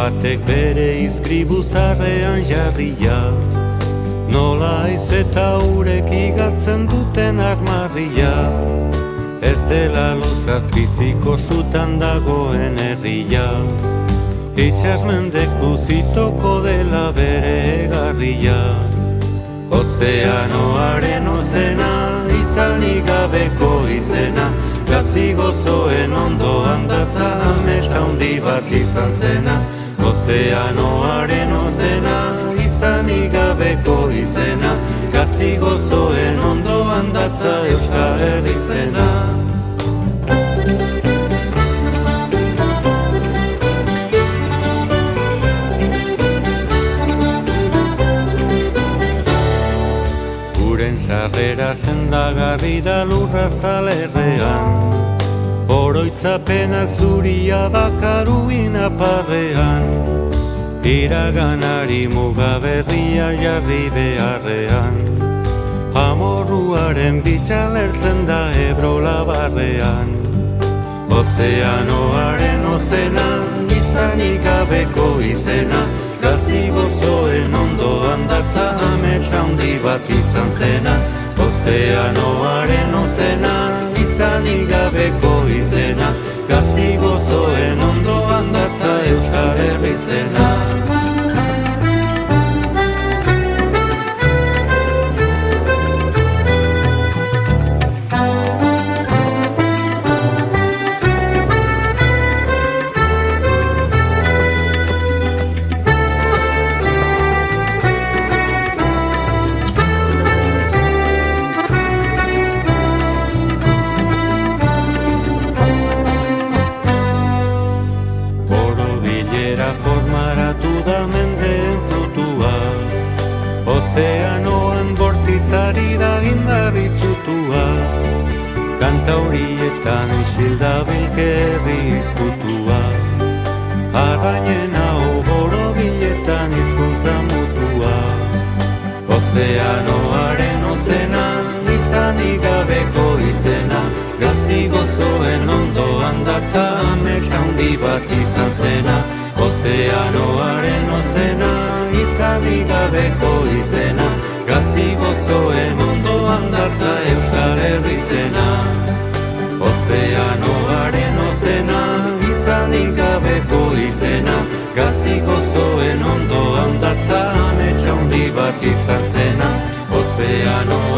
batek bere izkribu zarrean jarria, nola iz eta urek igatzen duten armarria, ez dela luzaz biziko sutan dagoen herria, itxasmendek luzitoko dela bere egarria. Ozeanoaren ozena, izanik gabeko izena, gazi gozoen ondoan datza amets handi bat izan zena. Ozeanoaren ozena, izanik gabeko izena, gazi gozoen ondoan datza Euskal Herri zena. Sarrera zendagarri da lurra zalerrean, oroitzapenak zuria dakaruin aparrean, iraganari mugaberria jarri beharrean, amorruaren bitxalertzen da Ebro labarrean. Ozeanoaren ozena, izanik gabeko izena, gazi gozoen ondoan datza amets handi bat izan zena. Ozeanoaren ozena, izanik gabeko izena, gazi gozoen ondoan datza Euskal Herri zena. Formaratu da mendeen frutua, ozeanoan bortitzari da indarritzutua, kantaurietan isildabilke herri izkutua, arrainena borobiletan hizkuntza mutua. Ozeanoaren ozena, izanik gabeko izena, gazi gozoen ondoan datza amets handi bat izan zena. Ozeanoaren ozena, izanik gabeko izena, gazi gozoen ondoan datza Euskal Herri zena. Ozeanoaren ozena, izanik gabeko izena, gazi gozoen ondoan datza amets handi bat izan zena. Ozeanoaren